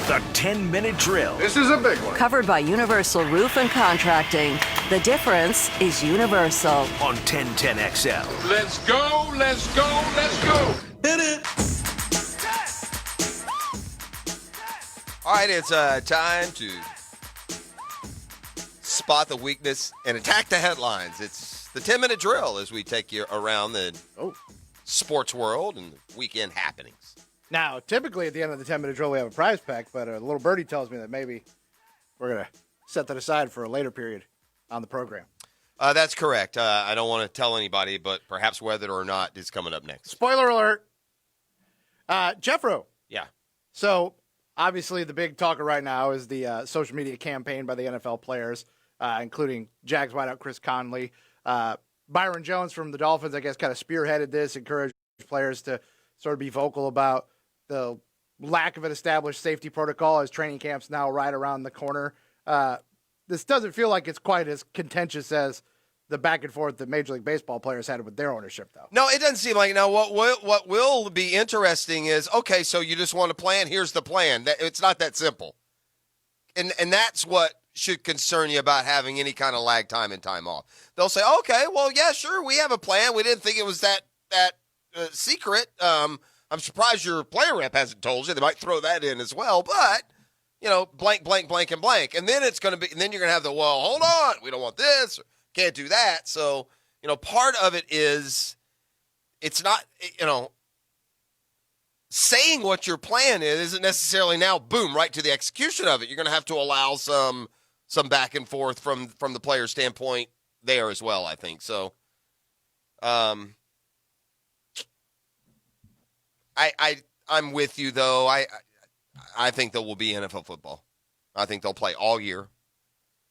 The 10-minute drill. This is a big one. Covered by Universal Roof and Contracting. The difference is universal. On 1010XL. Let's go, let's go, let's go. Hit it. All right, it's time to spot the weakness and attack the headlines. It's the 10-minute drill as we take you around the sports world and weekend happenings. Now, typically at the end of the 10-minute drill, we have a prize pack, but a little birdie tells me that maybe we're going to set that aside for a later period on the program. That's correct. I don't want to tell anybody, but perhaps whether or not is coming up next. Spoiler alert. Jeffro. Yeah. So, obviously, the big talker right now is the social media campaign by the NFL players, including Jags wideout Chris Conley. Byron Jones from the Dolphins, I guess, kind of spearheaded this, encouraged players to sort of be vocal about the lack of an established safety protocol as training camps now right around the corner. This doesn't feel like it's quite as contentious as the back and forth that Major League Baseball players had with their ownership, though. No, it doesn't seem like. Now, what will be interesting is, okay, so you just want a plan? Here's the plan. It's not that simple. And that's what should concern you about having any kind of lag time and time off. They'll say, okay, well, yeah, sure, we have a plan. We didn't think it was that secret. I'm surprised your player rep hasn't told you. They might throw that in as well, but blank, blank, blank, and blank, and then it's going to be, and then you're going to have the hold on, we don't want this, or can't do that. So part of it is it's not saying what your plan is isn't necessarily now boom right to the execution of it. You're going to have to allow some back and forth from the player standpoint there as well, I think. So, I'm with you though. I think there will be NFL football. I think they'll play all year.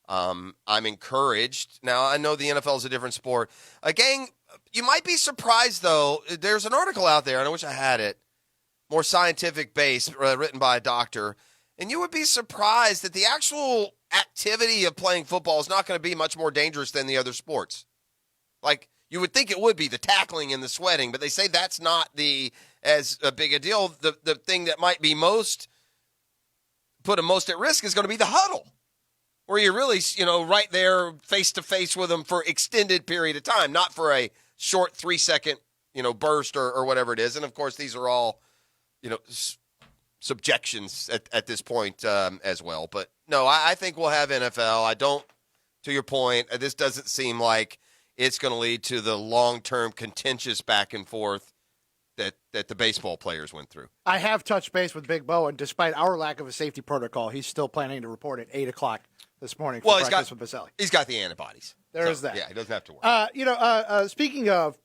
I'm encouraged. Now I know the NFL is a different sport. Gang, you might be surprised though. There's an article out there, and I wish I had it, more scientific based, written by a doctor, and you would be surprised that the actual activity of playing football is not going to be much more dangerous than the other sports. Like you would think it would be, the tackling and the sweating, but they say that's not as a big a deal. The thing that might be put them most at risk is going to be the huddle, where you're really, right there face to face with them for extended period of time, not for a short 3-second, burst or whatever it is. And of course, these are all, subjections at this point as well. But no, I think we'll have NFL. I don't, to your point, this doesn't seem like it's going to lead to the long-term contentious back and forth that the baseball players went through. I have touched base with Big Bo, and despite our lack of a safety protocol, he's still planning to report at 8 o'clock this morning for practice with Baselli. He's got the antibodies. There is that. Yeah, he doesn't have to worry. Speaking of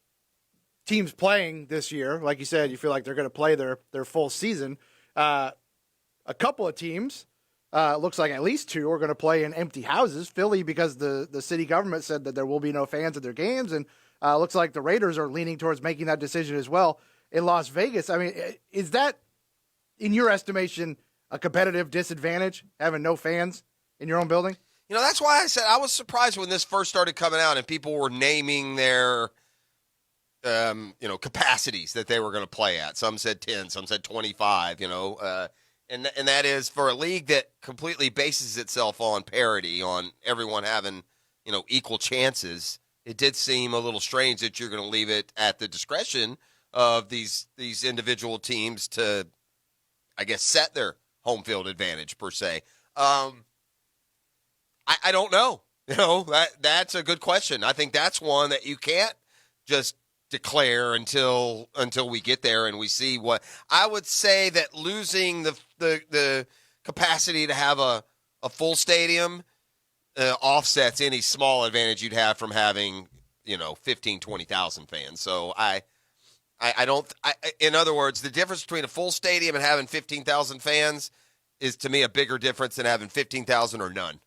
teams playing this year, like you said, you feel like they're going to play their full season. A couple of teams, looks like at least two, are going to play in empty houses. Philly, because the city government said that there will be no fans at their games, and looks like the Raiders are leaning towards making that decision as well in Las Vegas. I mean, is that, in your estimation, a competitive disadvantage, having no fans in your own building? That's why I said I was surprised when this first started coming out and people were naming their capacities that they were going to play at. Some said 10, some said 25, and that is for a league that completely bases itself on parity, on everyone having, equal chances. It did seem a little strange that you're going to leave it at the discretion of these individual teams to, I guess, set their home field advantage per se. I don't know. That's a good question. I think that's one that you can't just declare until we get there and we see what. I would say that losing the capacity to have a full stadium offsets any small advantage you'd have from having 15, 20,000 fans. So in other words, the difference between a full stadium and having 15,000 fans is, to me, a bigger difference than having 15,000 or none.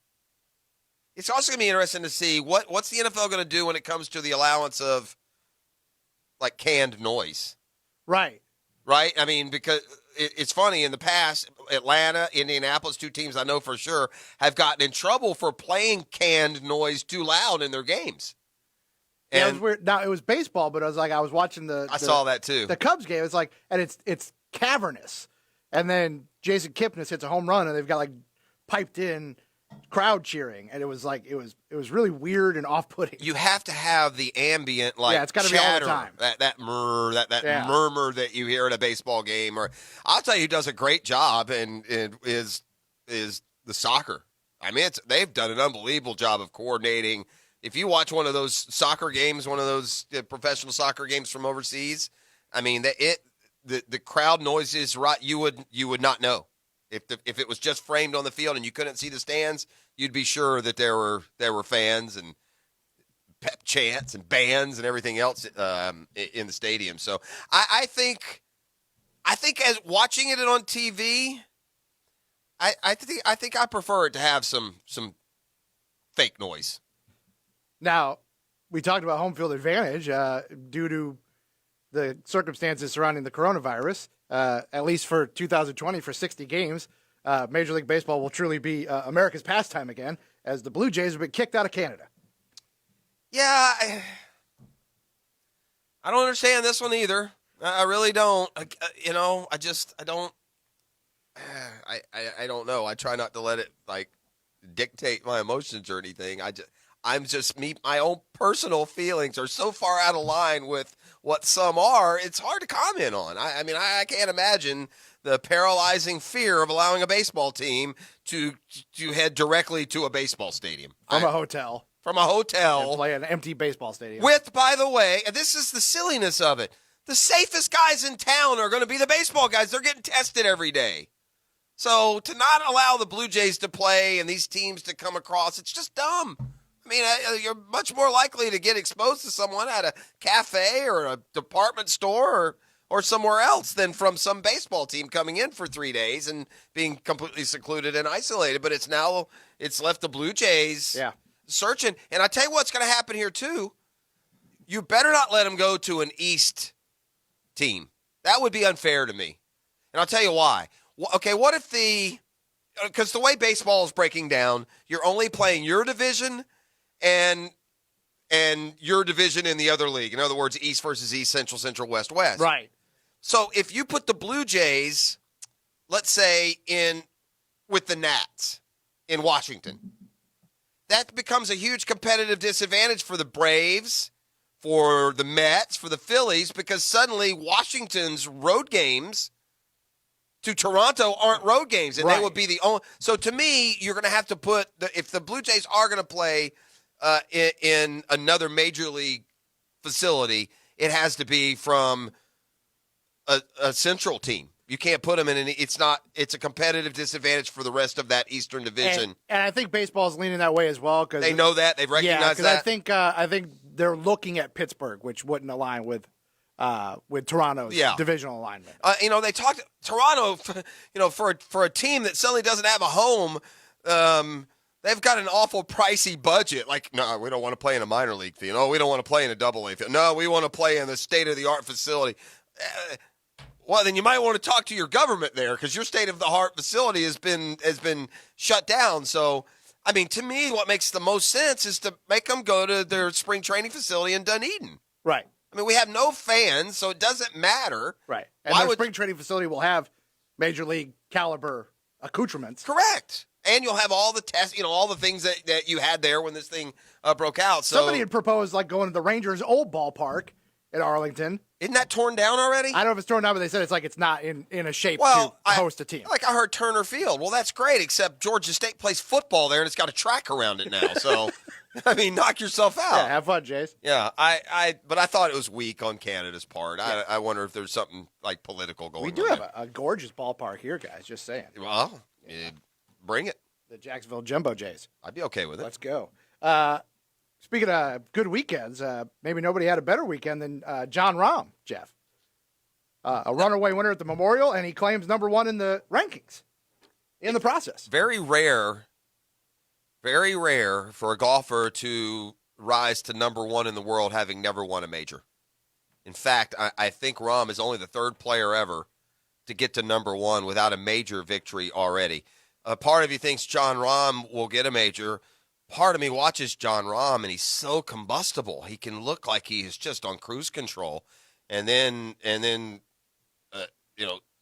It's also going to be interesting to see what's the NFL going to do when it comes to the allowance of, like, canned noise. Right. I mean, because it's funny, in the past, Atlanta, Indianapolis, two teams I know for sure, have gotten in trouble for playing canned noise too loud in their games. And it was weird. Now, it was baseball, but I was watching I saw that too. The Cubs game. It's like, and it's cavernous. and then Jason Kipnis hits a home run, and they've got like piped in crowd cheering, and it was really weird and off-putting. You have to have the ambient it's got to be all the time. That murmur that you hear at a baseball game. Or I'll tell you, who does a great job and is the soccer. I mean, they've done an unbelievable job of coordinating. If you watch one of those soccer games, one of those professional soccer games from overseas, I mean, the crowd noises, right? You would not know. If it was just framed on the field and you couldn't see the stands, you'd be sure that there were fans and pep chants and bands and everything else in the stadium. So I think as watching it on TV, I think I prefer it to have some fake noise. Now, we talked about home field advantage due to the circumstances surrounding the coronavirus. At least for 2020, for 60 games, Major League Baseball will truly be America's pastime again, as the Blue Jays have been kicked out of Canada. Yeah, I don't understand this one either. I really don't. I don't. I don't know. I try not to let it dictate my emotions or anything. My own personal feelings are so far out of line with what some are, it's hard to comment on. I mean, I can't imagine the paralyzing fear of allowing a baseball team to head directly to a baseball stadium. From a hotel. And play an empty baseball stadium. With, by the way, and this is the silliness of it, the safest guys in town are going to be the baseball guys. They're getting tested every day. So to not allow the Blue Jays to play and these teams to come across, it's just dumb. I mean, you're much more likely to get exposed to someone at a cafe or a department store or somewhere else than from some baseball team coming in for 3 days and being completely secluded and isolated. But it's left the Blue Jays searching. And I tell you what's going to happen here, too. You better not let them go to an East team. That would be unfair to me. And I'll tell you why. Okay, what if because the way baseball is breaking down, you're only playing your division and your division in the other league. In other words, East versus East, Central, West. Right. So if you put the Blue Jays, let's say, with the Nats in Washington, that becomes a huge competitive disadvantage for the Braves, for the Mets, for the Phillies, because suddenly Washington's road games to Toronto aren't road games, and they would be the only. So to me, you're going to have to put if the Blue Jays are going to play in another major league facility, it has to be from a central team. You can't put them in it's a competitive disadvantage for the rest of that Eastern division. And I think baseball is leaning that way as well, because they know that, they recognize that. I think they're looking at Pittsburgh, which wouldn't align with Toronto's divisional alignment. They talked Toronto, for a team that suddenly doesn't have a home. They've got an awful pricey budget. No, we don't want to play in a minor league field. No, we don't want to play in a double-A field. No, we want to play in the state-of-the-art facility. Well, then you might want to talk to your government there, because your state-of-the-art facility has been shut down. So, I mean, to me, what makes the most sense is to make them go to their spring training facility in Dunedin. Right. I mean, we have no fans, so it doesn't matter. Right. And their spring training facility will have major league caliber accoutrements. Correct. And you'll have all the tests, all the things that you had there when this thing broke out. So somebody had proposed going to the Rangers' old ballpark in Arlington. Isn't that torn down already? I don't know if it's torn down, but they said it's not in a shape to host a team. I heard Turner Field. Well, that's great, except Georgia State plays football there, and it's got a track around it now. So, I mean, knock yourself out. Yeah, have fun, Jays. Yeah, but I thought it was weak on Canada's part. Yeah. I wonder if there's something political going on. We do have a gorgeous ballpark here, guys, just saying. Well, bring it. The Jacksonville Jumbo Jays. I'd be okay with it. Let's go. Speaking of good weekends, maybe nobody had a better weekend than John Rahm, Jeff. A runaway winner at the Memorial, and he claims number one in the rankings in the process. Very rare for a golfer to rise to number one in the world having never won a major. In fact, I think Rahm is only the third player ever to get to number one without a major victory already. Part of you thinks John Rahm will get a major. Part of me watches John Rahm, and he's so combustible. He can look like he is just on cruise control. And then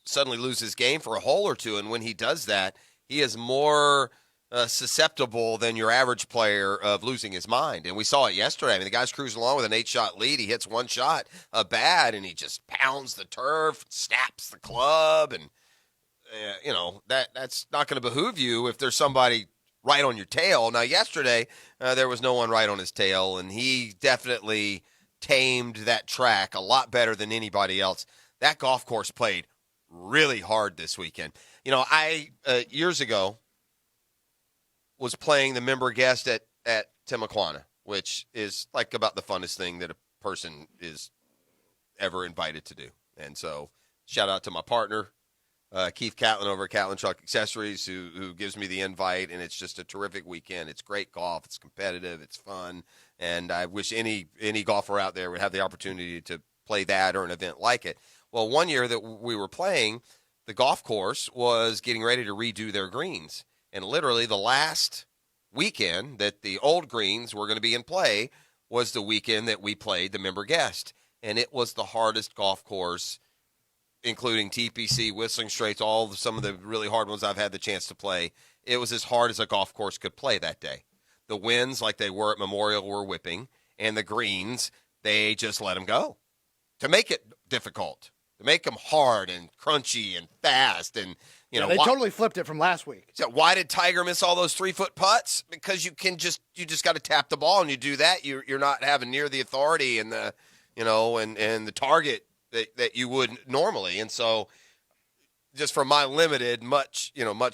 suddenly lose his game for a hole or two. And when he does that, he is more susceptible than your average player of losing his mind. And we saw it yesterday. I mean, the guy's cruising along with an 8-shot lead. He hits one shot bad, and he just pounds the turf, snaps the club. And, that's not going to behoove you if there's somebody right on your tail. Now, yesterday, there was no one right on his tail, and he definitely tamed that track a lot better than anybody else. That golf course played really hard this weekend. I years ago was playing the member guest at Timuquana, which is like about the funnest thing that a person is ever invited to do. And so shout out to my partner, Keith Catlin over at Catlin Truck Accessories, who gives me the invite, and it's just a terrific weekend. It's great golf. It's competitive. It's fun. And I wish any golfer out there would have the opportunity to play that or an event like it. Well, one year that we were playing, the golf course was getting ready to redo their greens. And literally the last weekend that the old greens were going to be in play was the weekend that we played the member guest. And it was the hardest golf course, including TPC, Whistling Straits, some of the really hard ones I've had the chance to play. It was as hard as a golf course could play that day. The winds, like they were at Memorial, were whipping. And the greens, they just let them go to make it difficult, to make them hard and crunchy and fast. And they totally flipped it from last week. So why did Tiger miss all those 3-foot putts? Because you just got to tap the ball, and you do that, you're not having near the authority and the and the target that you would normally. And so, just from my limited, much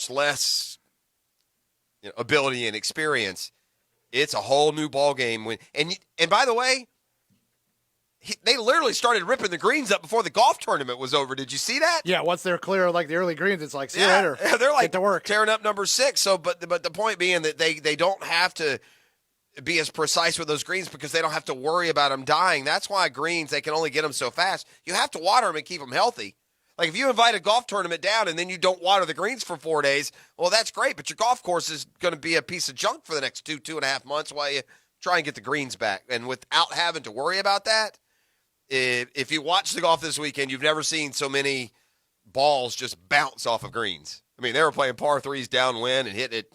less ability and experience, it's a whole new ball game. And by the way, they literally started ripping the greens up before the golf tournament was over. Did you see that? Yeah, once they're clear of the early greens, it's like, see you later. Yeah, they're like get to work. Tearing up number 6. So, but the point being that they don't have to be as precise with those greens because they don't have to worry about them dying. That's why greens, they can only get them so fast. You have to water them and keep them healthy. Like if you invite a golf tournament down and then you don't water the greens for 4 days, well, that's great, but your golf course is going to be a piece of junk for the next 2.5 months while you try and get the greens back. And without having to worry about that, if you watch the golf this weekend, you've never seen so many balls just bounce off of greens. I mean, they were playing par 3s downwind and hit it,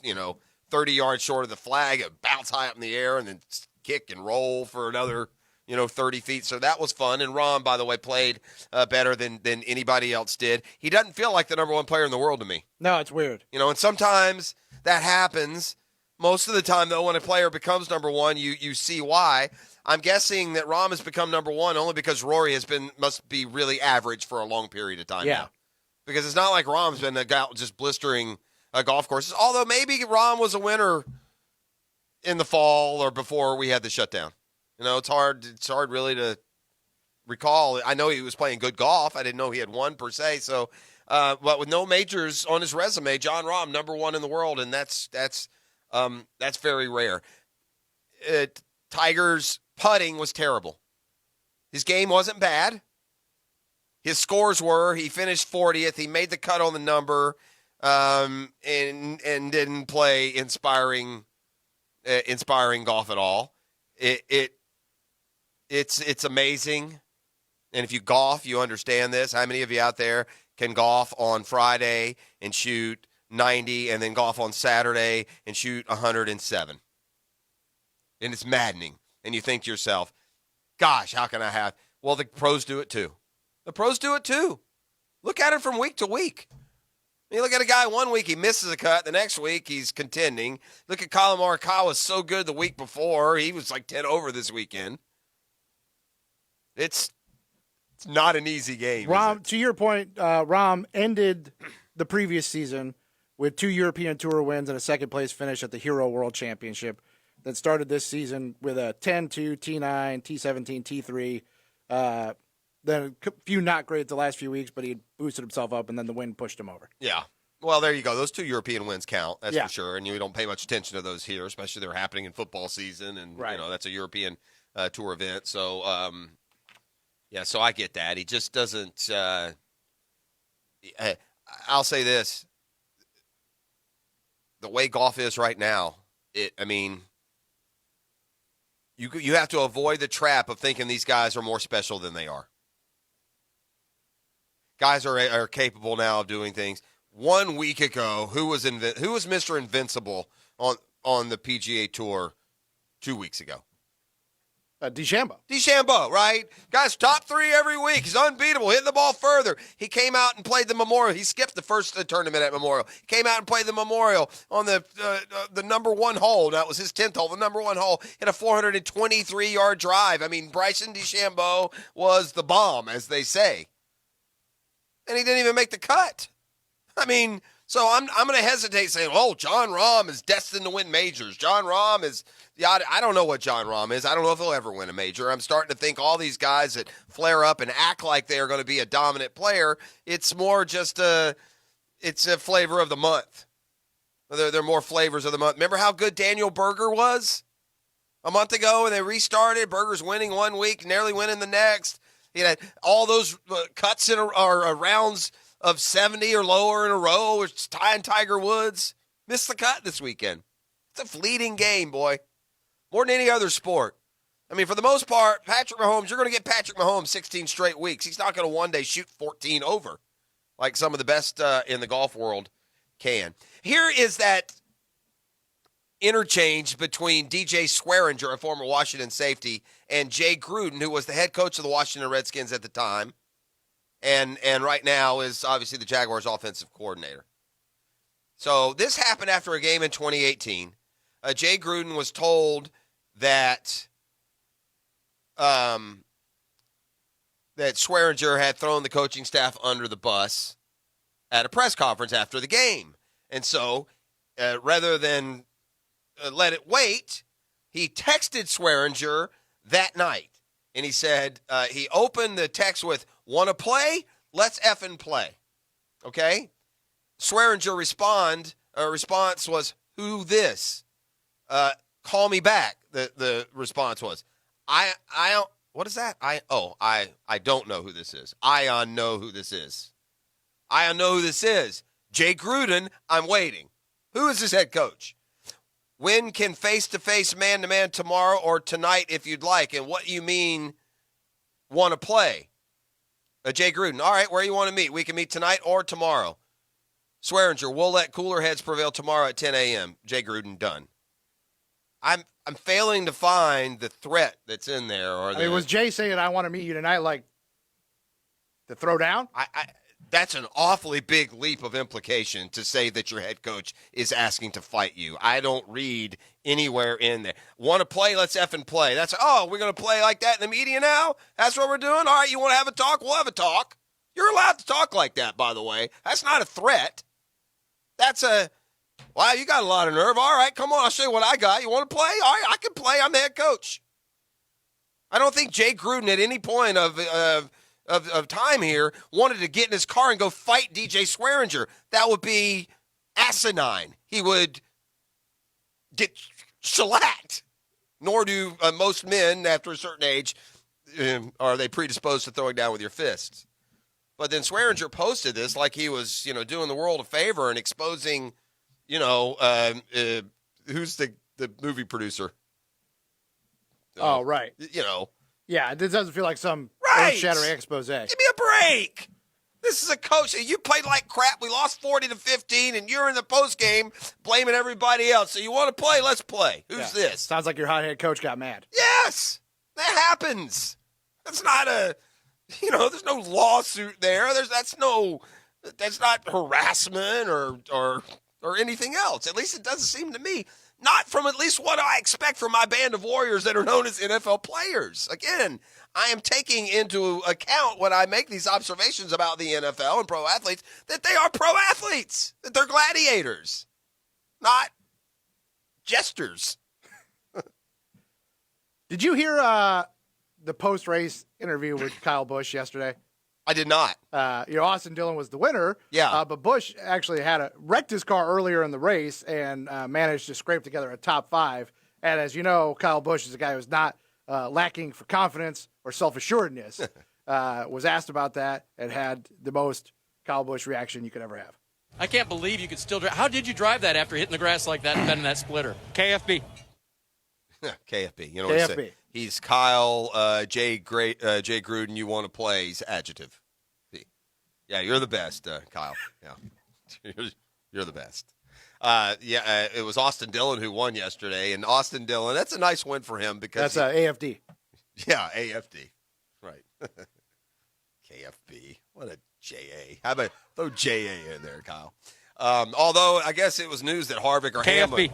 30 yards short of the flag, it bounce high up in the air and then kick and roll for another, 30 feet. So that was fun. And Rahm, by the way, played better than anybody else did. He doesn't feel like the number one player in the world to me. No, it's weird. And sometimes that happens. Most of the time, though, when a player becomes number one, you see why. I'm guessing that Rahm has become number one only because Rory must be really average for a long period of time now. Because it's not like Rahm's been a guy just blistering golf courses. Although maybe Rahm was a winner in the fall or before we had the shutdown. It's hard really to recall. I know he was playing good golf. I didn't know he had won per se. So, but with no majors on his resume, Jon Rahm, number one in the world, and that's very rare. Tiger's putting was terrible. His game wasn't bad. His scores were. He finished 40th. He made the cut on the number, and didn't play inspiring golf at all. It's amazing. And if you golf, you understand this. How many of you out there can golf on Friday and shoot 90 and then golf on Saturday and shoot 107? And it's maddening. And you think to yourself, gosh, how can I have? Well, the pros do it too. The pros do it too. Look at it from week to week. You look at a guy 1 week, he misses a cut. The next week, he's contending. Look at Colin Morikawa, so good the week before. He was like 10 over this weekend. It's not an easy game. Rahm, to your point, Rahm ended the previous season with 2 European Tour wins and a second-place finish at the Hero World Championship. That started this season with a 10-2, T9, T17, T3. Then a few not great the last few weeks, but he boosted himself up, and then the wind pushed him over. Yeah. Well, there you go. Those 2 European wins count, that's Yeah. for sure. And you don't pay much attention to those here, especially they're happening in football season, and Right. that's a European Tour event. So, so I get that. He just doesn't. I'll say this: the way golf is right now, you have to avoid the trap of thinking these guys are more special than they are. Guys are capable now of doing things. 1 week ago, who was Mr. Invincible on the PGA Tour 2 weeks ago? DeChambeau. DeChambeau, right? Guys, top 3 every week. He's unbeatable, hitting the ball further. He came out and played the Memorial. He skipped the first tournament at Memorial. He came out and played the Memorial on the number 1 hole. That was his 10th hole, the number 1 hole, hit a 423-yard drive. I mean, Bryson DeChambeau was the bomb, as they say. And he didn't even make the cut. I mean, so I'm going to hesitate saying, oh, Jon Rahm is destined to win majors. Jon Rahm is, I don't know what Jon Rahm is. I don't know if he'll ever win a major. I'm starting to think all these guys that flare up and act like they are going to be a dominant player, it's more just it's a flavor of the month. They're more flavors of the month. Remember how good Daniel Berger was a month ago when they restarted? Berger's winning 1 week, nearly winning the next. He had all those cuts or rounds of 70 or lower in a row, which tying Tiger Woods. Missed the cut this weekend. It's a fleeting game, boy. More than any other sport. I mean, for the most part, Patrick Mahomes, you're going to get Patrick Mahomes 16 straight weeks. He's not going to one day shoot 14 over like some of the best in the golf world can. Here is that interchange between DJ Swearinger, a former Washington safety, and Jay Gruden, who was the head coach of the Washington Redskins at the time, and right now is obviously the Jaguars' offensive coordinator. So this happened after a game in 2018. Jay Gruden was told that that Swearinger had thrown the coaching staff under the bus at a press conference after the game. And so rather than let it wait, he texted Swearinger that night. And he said, he opened the text with, "Want to play? Let's effing play." Okay? Swearinger response was, "Who this? Call me back." The response was, I don't, what is that? I don't know who this is. Ion know who this is. Ion know who this is. Jay Gruden, I'm waiting. Who is this head coach? When can face-to-face, man-to-man tomorrow or tonight if you'd like? And what do you mean want to play? Jay Gruden, all right, where you want to meet? We can meet tonight or tomorrow. Swearinger, we'll let cooler heads prevail tomorrow at 10 a.m. Jay Gruden, done. I'm failing to find the threat that's in there. Or I mean, was Jay saying, "I want to meet you tonight," like the throwdown? That's an awfully big leap of implication to say that your head coach is asking to fight you. I don't read anywhere in there. Want to play? Let's effing play. That's, we're going to play like that in the media now? That's what we're doing? All right, you want to have a talk? We'll have a talk. You're allowed to talk like that, by the way. That's not a threat. That's wow, you got a lot of nerve. All right, come on, I'll show you what I got. You want to play? All right, I can play. I'm the head coach. I don't think Jay Gruden at any point of time here wanted to get in his car and go fight DJ Swearinger. That would be asinine. He would get shellacked. Nor do most men after a certain age are they predisposed to throwing down with your fists. But then Swearinger posted this like he was, doing the world a favor and exposing, who's the movie producer? Oh, right. Yeah, this doesn't feel like some earth-shattering expose. Give me a break. This is a coach. You played like crap. We lost 40-15, and you're in the postgame blaming everybody else. So you want to play? Let's play. Who's this? Sounds like your hot head coach got mad. Yes, that happens. That's not there's no lawsuit there. That's not harassment or anything else. At least it doesn't seem to me. Not from at least what I expect from my band of warriors that are known as NFL players. Again, I am taking into account when I make these observations about the NFL and pro athletes that they are pro athletes, that they're gladiators, not jesters. Did you hear the post-race interview with Kyle Busch yesterday? I did not. Austin Dillon was the winner. Yeah. But Busch actually wrecked his car earlier in the race and managed to scrape together a top 5. And as you know, Kyle Busch is a guy who's not lacking for confidence or self-assuredness. Was asked about that and had the most Kyle Busch reaction you could ever have. I can't believe you could still drive. How did you drive that after hitting the grass like that and bending that splitter? KFB. KFB. You know what KFB. He's Kyle Jay Gruden. You want to play? He's adjective. Yeah, you're the best, Kyle. Yeah, you're the best. It was Austin Dillon who won yesterday, and Austin Dillon, that's a nice win for him because That's AFD. Yeah, AFD. Right. KFB. What a JA. How about throw JA in there, Kyle? Although I guess it was news that Harvick or Hamlin.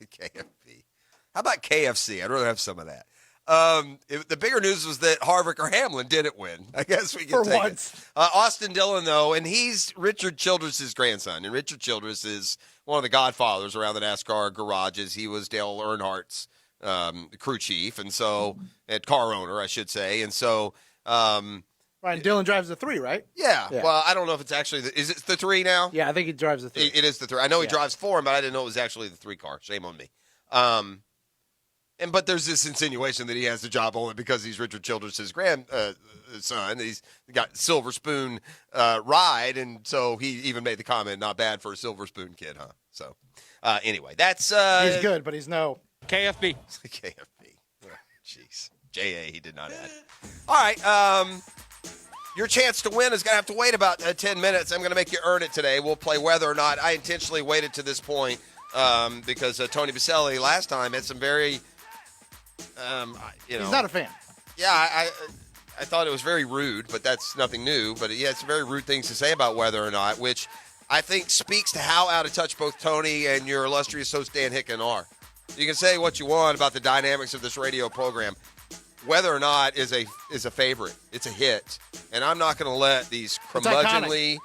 KFB. How about KFC? I'd rather have some of that. The bigger news was that Harvick or Hamlin didn't win. I guess we can For take once. it. Austin Dillon, though, and he's Richard Childress' grandson. And Richard Childress is one of the godfathers around the NASCAR garages. He was Dale Earnhardt's crew chief, and so car owner, I should say. And so, Ryan Dillon drives the 3, right? yeah. Yeah. Well, I don't know if it's actually is it the 3 now? Yeah, I think he drives the 3. It is the 3. I know he Yeah. drives 4, but I didn't know it was actually the 3 car. Shame on me. But there's this insinuation that he has the job only because he's Richard Childress' grandson. He's got Silver Spoon ride, and so he even made the comment, "Not bad for a Silver Spoon kid, huh?" So anyway, that's He's good, but he's no. KFB. KFB. Jeez, JA. He did not add. All right. Your chance to win is going to have to wait about 10 minutes. I'm going to make you earn it today. We'll play whether or not. I intentionally waited to this point because Tony Baselli last time had some very, He's not a fan. Yeah, I thought it was very rude, but that's nothing new. But he had some very rude things to say about whether or not, which I think speaks to how out of touch both Tony and your illustrious host Dan Hicken are. You can say what you want about the dynamics of this radio program. Whether or not is a favorite. It's a hit. And I'm not going to let these curmudgeonly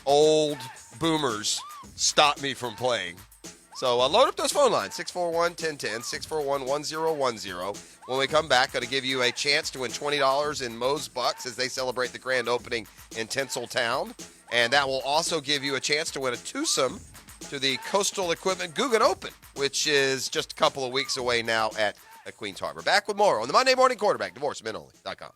old boomers stop me from playing. So load up those phone lines, 641-1010, 641-1010. When we come back, going to give you a chance to win $20 in Moe's Bucks as they celebrate the grand opening in Tinseltown. And that will also give you a chance to win a twosome to the Coastal Equipment Guggen Open, which is just a couple of weeks away now at Queens Harbor. Back with more on the Monday Morning Quarterback, divorcemenonly.com.